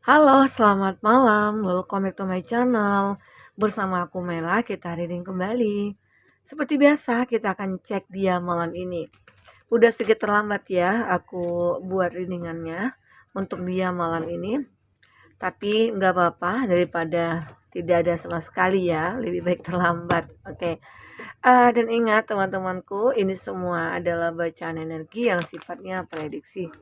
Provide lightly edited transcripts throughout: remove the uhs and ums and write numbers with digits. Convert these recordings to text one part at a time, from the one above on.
Halo, selamat malam. Welcome back to my channel. Bersama aku Mela, kita reading kembali. Seperti biasa, kita akan cek dia malam ini. Udah sedikit terlambat ya, aku buat readingannya untuk dia malam ini. Tapi nggak apa-apa, daripada tidak ada sama sekali ya, lebih baik terlambat. Oke. Dan ingat teman-temanku, ini semua adalah bacaan energi yang sifatnya prediksi,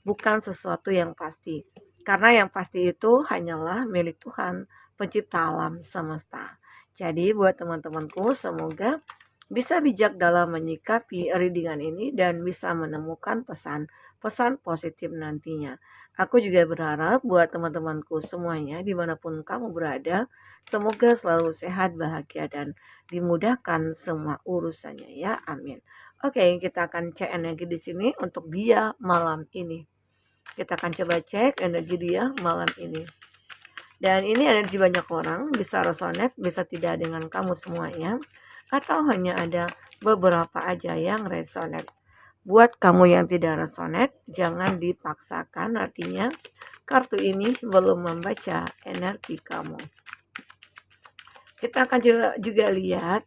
bukan sesuatu yang pasti. Karena yang pasti itu hanyalah milik Tuhan, pencipta alam semesta. Jadi buat teman-temanku, semoga bisa bijak dalam menyikapi readingan ini dan bisa menemukan pesan-pesan positif nantinya. Aku juga berharap buat teman-temanku semuanya dimanapun kamu berada, semoga selalu sehat, bahagia, dan dimudahkan semua urusannya ya. Amin. Oke, kita akan cek energi di sini untuk dia malam ini. Kita akan coba cek energi dia malam ini. Dan ini energi banyak orang, bisa resonate, bisa tidak dengan kamu semuanya, atau hanya ada beberapa aja yang resonate. Buat kamu yang tidak resonate, jangan dipaksakan, artinya kartu ini belum membaca energi kamu. Kita akan juga lihat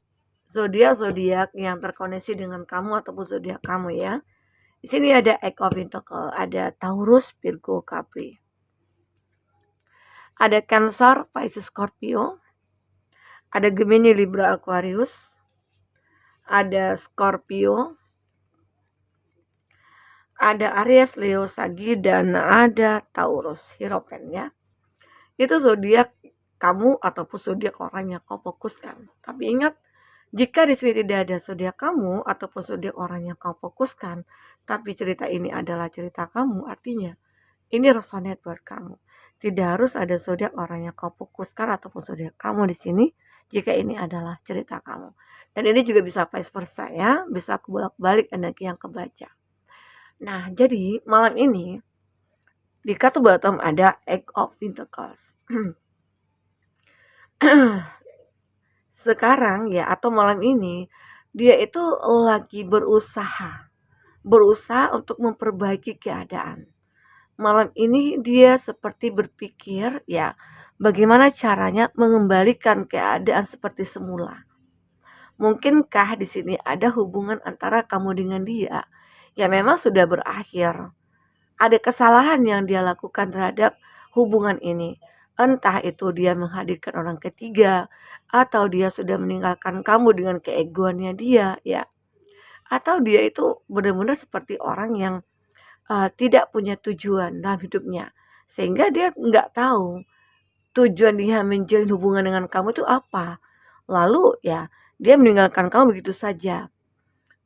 zodiak-zodiak yang terkoneksi dengan kamu ataupun zodiak kamu ya. Di sini ada Eight of Pentacles, ada Taurus, Virgo, Capri. Ada Cancer, Pisces, Scorpio. Ada Gemini, Libra, Aquarius. Ada Scorpio. Ada Aries, Leo, Sagi, dan ada Taurus, Hierophant ya. Itu zodiak kamu ataupun zodiak orang yang kau fokuskan. Tapi ingat, jika di sini tidak ada zodiak kamu ataupun zodiak orang yang kau fokuskan, tapi cerita ini adalah cerita kamu, artinya ini resonate buat kamu. Tidak harus ada zodiak orang yang kau fokuskan ataupun zodiak kamu di sini jika ini adalah cerita kamu. Dan ini juga bisa vice versa ya, bisa bolak-balik energi yang kebaca. Nah, jadi malam ini di kartu bottom ada Eight of Pentacles. Sekarang ya, atau malam ini dia itu lagi berusaha untuk memperbaiki keadaan. Malam ini dia seperti berpikir ya, bagaimana caranya mengembalikan keadaan seperti semula. Mungkinkah di sini ada hubungan antara kamu dengan dia ya memang sudah berakhir. Ada kesalahan yang dia lakukan terhadap hubungan ini. Entah itu dia menghadirkan orang ketiga, atau dia sudah meninggalkan kamu dengan keegoannya dia ya. Atau dia itu benar-benar seperti orang yang tidak punya tujuan dalam hidupnya. Sehingga dia nggak tahu tujuan dia menjalin hubungan dengan kamu itu apa. Lalu ya dia meninggalkan kamu begitu saja.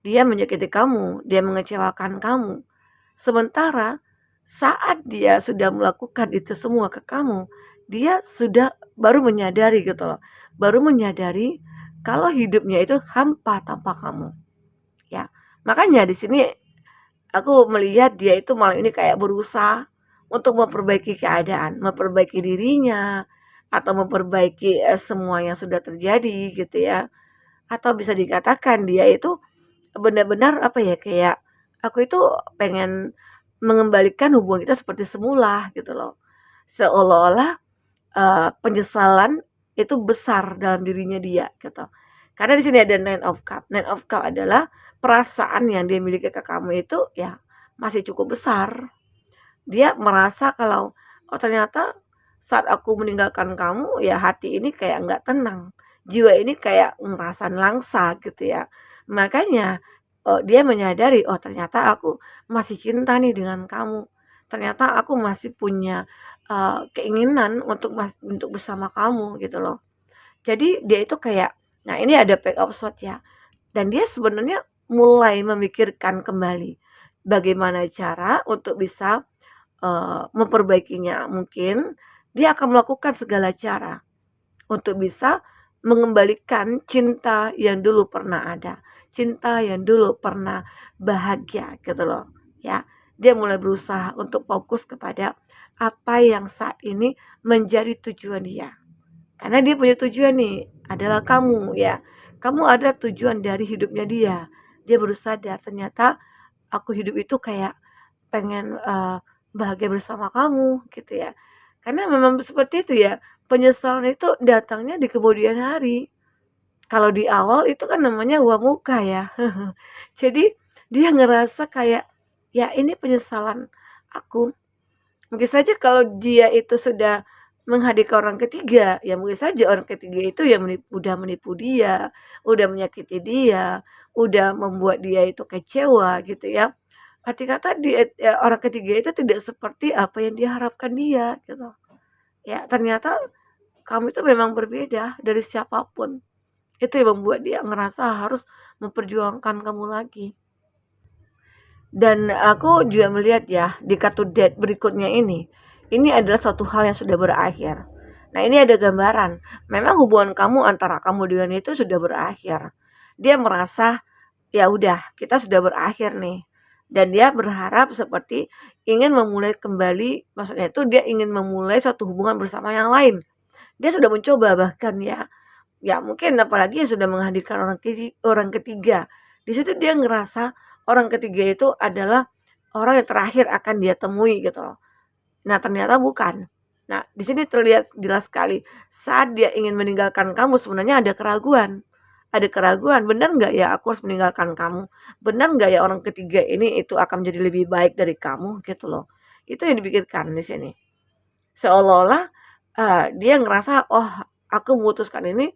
Dia menyakiti kamu, dia mengecewakan kamu. Sementara saat dia sudah melakukan itu semua ke kamu, dia sudah baru menyadari gitu loh. Baru menyadari kalau hidupnya itu hampa tanpa kamu. Ya. Makanya di sini aku melihat dia itu malam ini kayak berusaha untuk memperbaiki keadaan, memperbaiki dirinya, atau memperbaiki semua yang sudah terjadi gitu ya. Atau bisa dikatakan dia itu benar-benar apa ya, kayak aku itu pengen mengembalikan hubungan kita seperti semula gitu loh. Seolah-olah penyesalan itu besar dalam dirinya dia gitu. Karena di sini ada Nine of Cup. Nine of Cup adalah perasaan yang dia miliki ke kamu itu ya masih cukup besar. Dia merasa kalau oh ternyata saat aku meninggalkan kamu ya hati ini kayak nggak tenang. Jiwa ini kayak ngerasa langsa gitu ya. Makanya dia menyadari oh ternyata aku masih cinta nih dengan kamu. Ternyata aku masih punya keinginan untuk bersama kamu gitu loh. Jadi dia itu kayak, nah ini ada back of sword ya. Dan dia sebenarnya mulai memikirkan kembali bagaimana cara untuk bisa memperbaikinya. Mungkin dia akan melakukan segala cara untuk bisa mengembalikan cinta yang dulu pernah ada, cinta yang dulu pernah bahagia gitu loh ya. Dia mulai berusaha untuk fokus kepada apa yang saat ini menjadi tujuan dia. Karena dia punya tujuan nih, adalah kamu ya. Kamu ada tujuan dari hidupnya dia. Dia baru sadar ternyata aku hidup itu kayak pengen bahagia bersama kamu gitu ya. Karena memang seperti itu ya, penyesalan itu datangnya di kemudian hari. Kalau di awal itu kan namanya uang muka ya. Jadi dia ngerasa kayak, ya ini penyesalan aku. Mungkin saja kalau dia itu sudah menghadirkan orang ketiga, ya mungkin saja orang ketiga itu ya udah menipu dia, udah menyakiti dia, udah membuat dia itu kecewa gitu ya. Arti kata orang ketiga itu tidak seperti apa yang diharapkan dia gitu. Ya ternyata kamu itu memang berbeda dari siapapun. Itu yang membuat dia ngerasa harus memperjuangkan kamu lagi. Dan aku juga melihat ya di kartu death berikutnya ini adalah suatu hal yang sudah berakhir. Nah ini ada gambaran, memang hubungan kamu antara kamu dengan itu sudah berakhir. Dia merasa ya udah kita sudah berakhir nih. Dan dia berharap seperti ingin memulai kembali, maksudnya itu dia ingin memulai suatu hubungan bersama yang lain. Dia sudah mencoba bahkan ya, ya mungkin apalagi sudah menghadirkan orang ketiga. Di situ dia ngerasa orang ketiga itu adalah orang yang terakhir akan dia temui gitu loh. Nah, ternyata bukan. Nah, di sini terlihat jelas sekali saat dia ingin meninggalkan kamu sebenarnya ada keraguan. Ada keraguan, benar nggak ya aku harus meninggalkan kamu? Benar nggak ya orang ketiga ini itu akan menjadi lebih baik dari kamu gitu loh. Itu yang dipikirkan di sini. Seolah-olah dia ngerasa, oh aku memutuskan ini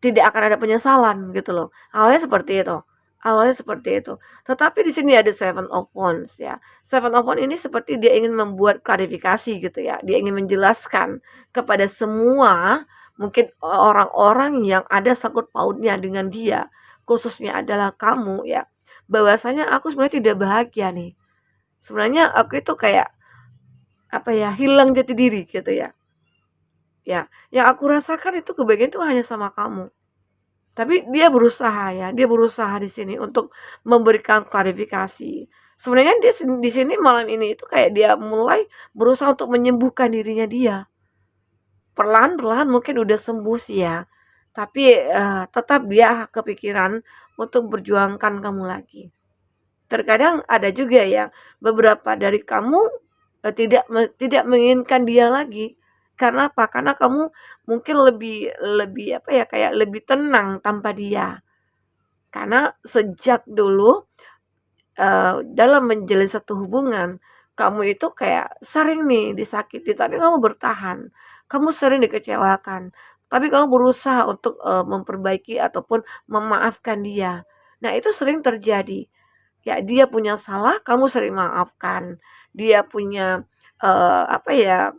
tidak akan ada penyesalan gitu loh. Awalnya seperti itu. Awalnya seperti itu. Tetapi di sini ada Seven of Wands ya. Seven of Wands ini seperti dia ingin membuat klarifikasi gitu ya. Dia ingin menjelaskan kepada semua mungkin orang-orang yang ada sangkut pautnya dengan dia, khususnya adalah kamu ya. Bahwasanya aku sebenarnya tidak bahagia nih. Sebenarnya aku itu kayak apa ya, hilang jati diri gitu ya. Ya, yang aku rasakan itu kebahagiaan itu hanya sama kamu. Tapi dia berusaha ya, dia berusaha di sini untuk memberikan klarifikasi. Sebenarnya dia di sini malam ini itu kayak dia mulai berusaha untuk menyembuhkan dirinya dia. Perlahan-perlahan mungkin udah sembuh sih ya. Tapi tetap dia kepikiran untuk berjuangkan kamu lagi. Terkadang ada juga ya beberapa dari kamu tidak menginginkan dia lagi. Karena apa? Karena kamu mungkin lebih lebih apa ya kayak lebih tenang tanpa dia. Karena sejak dulu dalam menjalin satu hubungan, kamu itu kayak sering nih disakiti, tapi kamu bertahan. Kamu sering dikecewakan, tapi kamu berusaha untuk memperbaiki ataupun memaafkan dia. Nah, itu sering terjadi. Ya, dia punya salah, kamu sering maafkan. Dia punya apa ya,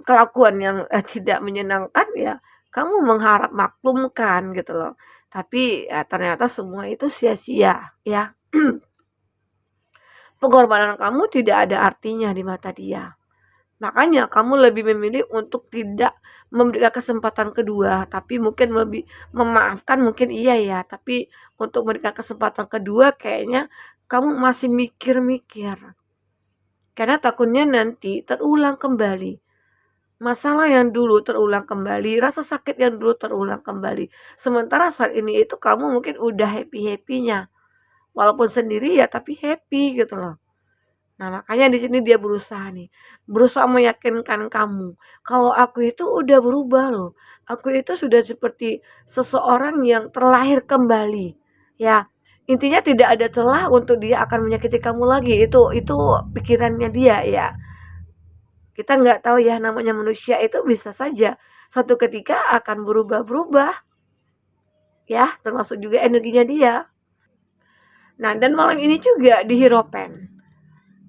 kelakuan yang tidak menyenangkan ya, kamu mengharap maklumkan gitu loh. Tapi ya ternyata semua itu sia-sia ya. Pengorbanan kamu tidak ada artinya di mata dia. Makanya kamu lebih memilih untuk tidak memberikan kesempatan kedua, tapi mungkin lebih memaafkan mungkin iya ya, tapi untuk memberikan kesempatan kedua kayaknya kamu masih mikir-mikir. Karena takutnya nanti terulang kembali. Masalah yang dulu terulang kembali, rasa sakit yang dulu terulang kembali. Sementara saat ini itu kamu mungkin udah happy-happynya. Walaupun sendiri ya tapi happy gitu loh. Nah, makanya di sini dia berusaha nih, berusaha meyakinkan kamu kalau aku itu udah berubah loh. Aku itu sudah seperti seseorang yang terlahir kembali. Ya, intinya tidak ada celah untuk dia akan menyakiti kamu lagi. Itu pikirannya dia ya. Kita nggak tahu ya namanya manusia itu bisa saja suatu ketika akan berubah-berubah. Ya, termasuk juga energinya dia. Nah, dan malam ini juga di Hierophant.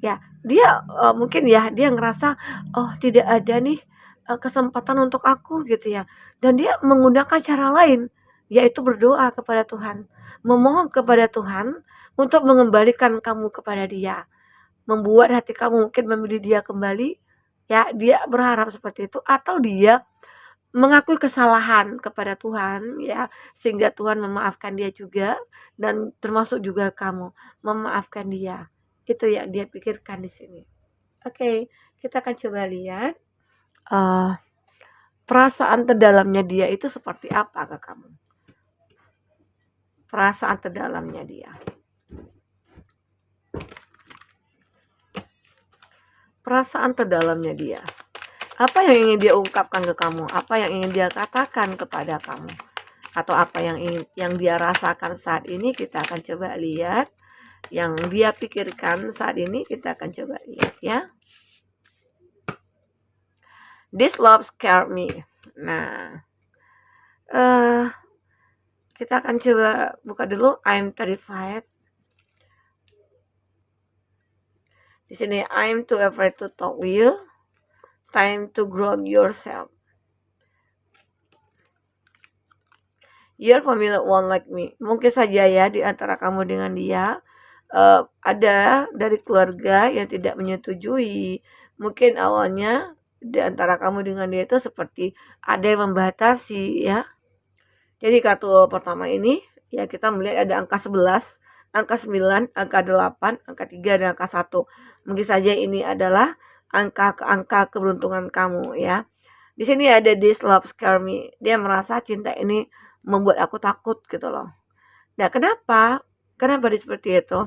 Ya, dia mungkin ya dia ngerasa, "Oh tidak ada nih, kesempatan untuk aku," gitu ya. Dan dia menggunakan cara lain, yaitu berdoa kepada Tuhan. Memohon kepada Tuhan untuk mengembalikan kamu kepada Dia. Membuat hati kamu mungkin memilih Dia kembali, ya dia berharap seperti itu. Atau dia mengakui kesalahan kepada Tuhan ya, sehingga Tuhan memaafkan dia juga dan termasuk juga kamu, memaafkan dia. Itu yang dia pikirkan di sini. Oke, kita akan coba lihat uh, perasaan terdalamnya dia itu seperti apa ke kamu. Perasaan terdalamnya dia. Perasaan terdalamnya dia. Apa yang ingin dia ungkapkan ke kamu? Apa yang ingin dia katakan kepada kamu? Atau apa yang dia rasakan saat ini, kita akan coba lihat. Yang dia pikirkan saat ini, kita akan coba lihat ya. This love scared me. Nah, kita akan coba buka dulu. I'm terrified. Di sini, I'm too afraid to talk with you. Time to grow yourself. Your family won't like me. Mungkin saja ya di antara kamu dengan dia ada dari keluarga yang tidak menyetujui. Mungkin awalnya di antara kamu dengan dia itu seperti ada yang membatasi ya. Jadi kartu pertama ini ya kita melihat ada angka 11, angka 9, angka 8, angka 3, dan angka 1. Mungkin saja ini adalah angka keberuntungan kamu ya. Di sini ada this love scare me. Dia merasa cinta ini membuat aku takut gitu loh. Nah, kenapa? Kenapa dia seperti itu?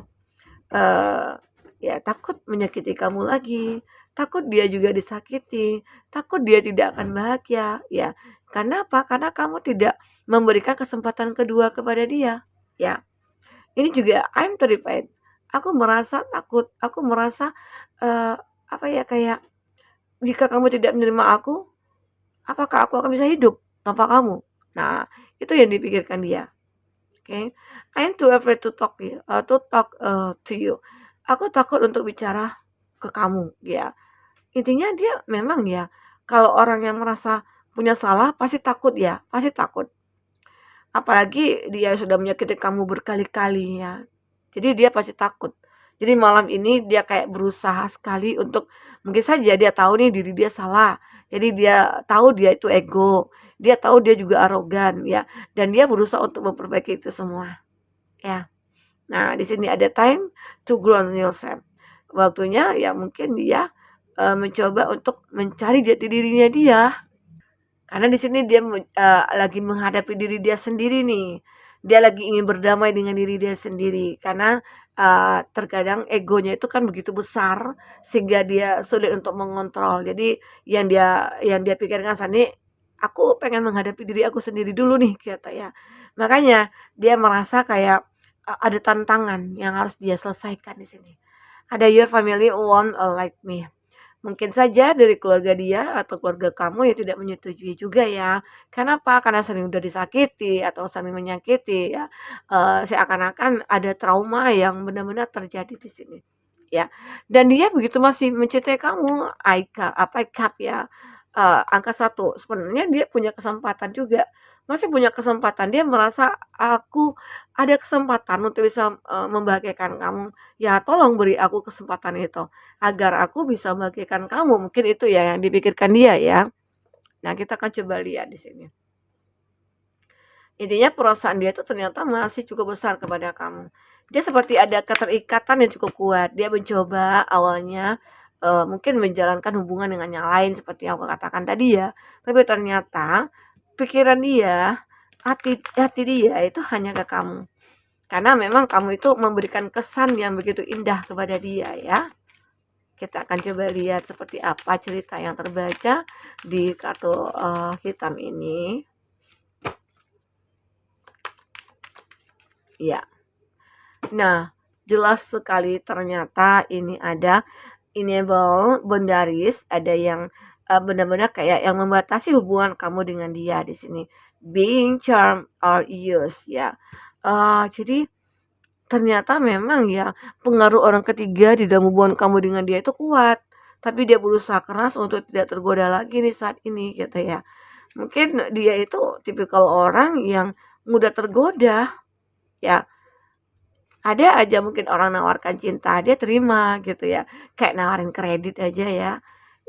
Ya takut menyakiti kamu lagi, takut dia juga disakiti, takut dia tidak akan bahagia. Ya, karena apa? Karena kamu tidak memberikan kesempatan kedua kepada dia. Ya, ini juga I'm terrified. Aku merasa takut. Aku merasa apa ya, kayak jika kamu tidak menerima aku, apakah aku akan bisa hidup tanpa kamu? Nah, itu yang dipikirkan dia. Oke, I'm too afraid to talk to you. Aku takut untuk bicara ke kamu, ya. Intinya dia memang ya, kalau orang yang merasa punya salah pasti takut ya, pasti takut. Apalagi dia sudah menyakiti kamu berkali-kali ya. Jadi dia pasti takut. Jadi malam ini dia kayak berusaha sekali untuk, mungkin saja dia tahu nih diri dia salah. Jadi dia tahu dia itu ego. Dia tahu dia juga arogan ya. Dan dia berusaha untuk memperbaiki itu semua. Ya. Nah, di sini ada time to grow yourself. Waktunya ya mungkin dia mencoba untuk mencari jati dirinya dia. Karena di sini dia lagi menghadapi diri dia sendiri nih. Dia lagi ingin berdamai dengan diri dia sendiri karena terkadang egonya itu kan begitu besar sehingga dia sulit untuk mengontrol. Jadi yang dia pikirkan saat ini, aku pengen menghadapi diri aku sendiri dulu nih kata ya. Makanya dia merasa kayak ada tantangan yang harus dia selesaikan di sini. Ada your family won't like me. Mungkin saja dari keluarga dia atau keluarga kamu yang tidak menyetujui juga ya. Kenapa? Karena sering udah disakiti atau saling menyakiti ya. Seakan-akan ada trauma yang benar-benar terjadi di sini. Ya. Dan dia begitu masih mencintai kamu, Cup ya. Angka 1. Sebenarnya dia punya kesempatan juga. Masih punya kesempatan. Dia merasa aku ada kesempatan untuk bisa membahagiakan kamu. Ya, tolong beri aku kesempatan itu agar aku bisa membagikan kamu. Mungkin itu ya yang dipikirkan dia ya. Nah, kita akan coba lihat di sini. Intinya perasaan dia itu ternyata masih cukup besar kepada kamu. Dia seperti ada keterikatan yang cukup kuat. Dia mencoba awalnya mungkin menjalankan hubungan dengan yang lain seperti yang aku katakan tadi ya. Tapi ternyata pikiran dia, hati dia itu hanya ke kamu. Karena memang kamu itu memberikan kesan yang begitu indah kepada dia ya. Kita akan coba lihat seperti apa cerita yang terbaca di kartu hitam ini. Ya. Nah, jelas sekali ternyata ini ada enable boundaries, ada yang benar-benar kayak yang membatasi hubungan kamu dengan dia di sini. Being charmed or used ya. Jadi ternyata memang ya pengaruh orang ketiga di dalam hubungan kamu dengan dia itu kuat. Tapi dia berusaha keras untuk tidak tergoda lagi nih saat ini gitu ya. Mungkin dia itu tipikal orang yang mudah tergoda ya. Ada aja mungkin orang nawarkan cinta, dia terima gitu ya. Kayak nawarin kredit aja ya.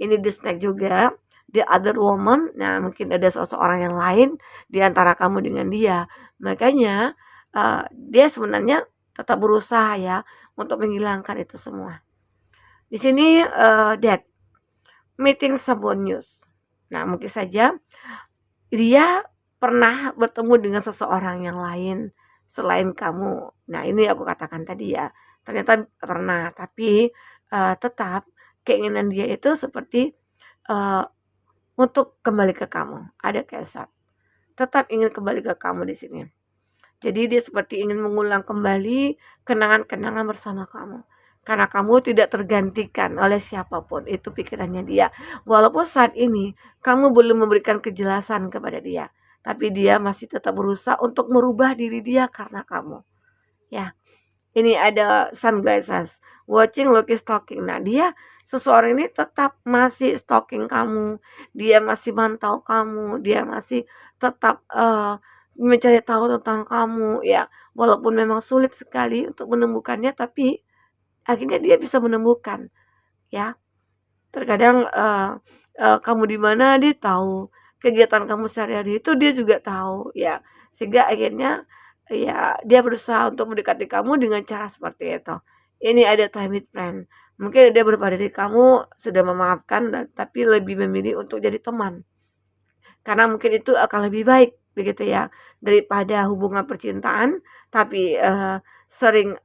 Ini the snack juga. The other woman, nah mungkin ada seseorang yang lain di antara kamu dengan dia. Makanya dia sebenarnya tetap berusaha ya untuk menghilangkan itu semua. Di sini that meeting someone new. Nah, mungkin saja dia pernah bertemu dengan seseorang yang lain selain kamu. Nah, ini aku katakan tadi ya. Ternyata pernah, tapi tetap keinginan dia itu seperti untuk kembali ke kamu. Ada Kaisar, tetap ingin kembali ke kamu di sini. Jadi dia seperti ingin mengulang kembali kenangan-kenangan bersama kamu. Karena kamu tidak tergantikan oleh siapapun, itu pikirannya dia. Walaupun saat ini kamu belum memberikan kejelasan kepada dia, tapi dia masih tetap berusaha untuk merubah diri dia karena kamu. Ya, ini ada sunglasses, watching, looking, stalking. Nah, dia seseorang ini tetap masih stalking kamu, dia masih mantau kamu, dia masih tetap mencari tahu tentang kamu ya. Walaupun memang sulit sekali untuk menemukannya, tapi akhirnya dia bisa menemukan ya. Terkadang kamu di mana dia tahu, kegiatan kamu sehari-hari itu dia juga tahu ya. Sehingga akhirnya ya dia berusaha untuk mendekati kamu dengan cara seperti itu. Ini ada time with friend. Mungkin dia beberapa dari kamu sudah memaafkan dan tapi lebih memilih untuk jadi teman. Karena mungkin itu akan lebih baik begitu ya daripada hubungan percintaan tapi sering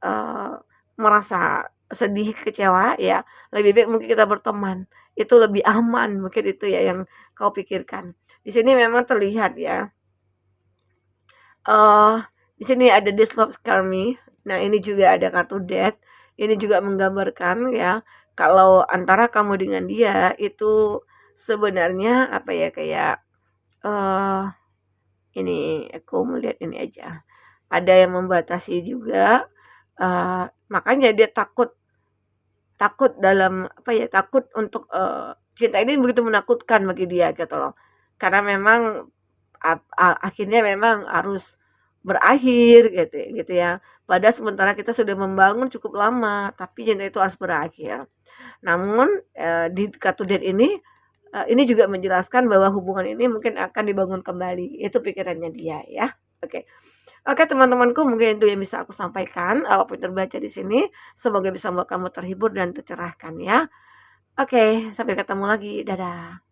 merasa sedih, kecewa ya, lebih baik mungkin kita berteman. Itu lebih aman, mungkin itu ya yang kau pikirkan. Di sini memang terlihat ya, eee, di sini ada This Love Scare Me. Nah, ini juga ada kartu Death. Ini juga menggambarkan ya, kalau antara kamu dengan dia itu sebenarnya apa ya, kayak, eee, ini aku melihat ini aja, ada yang membatasi juga, makanya dia takut takut dalam apa ya, takut untuk, cinta ini begitu menakutkan bagi dia gitu loh. Karena memang akhirnya memang harus berakhir gitu ya. Padahal sementara kita sudah membangun cukup lama, tapi cinta itu harus berakhir. Namun, di kartu Death ini juga menjelaskan bahwa hubungan ini mungkin akan dibangun kembali, itu pikirannya dia ya. Oke. Oke teman-temanku, mungkin itu yang bisa aku sampaikan, apapun terbaca di sini, semoga bisa membuat kamu terhibur dan tercerahkan ya. Oke, sampai ketemu lagi, dadah.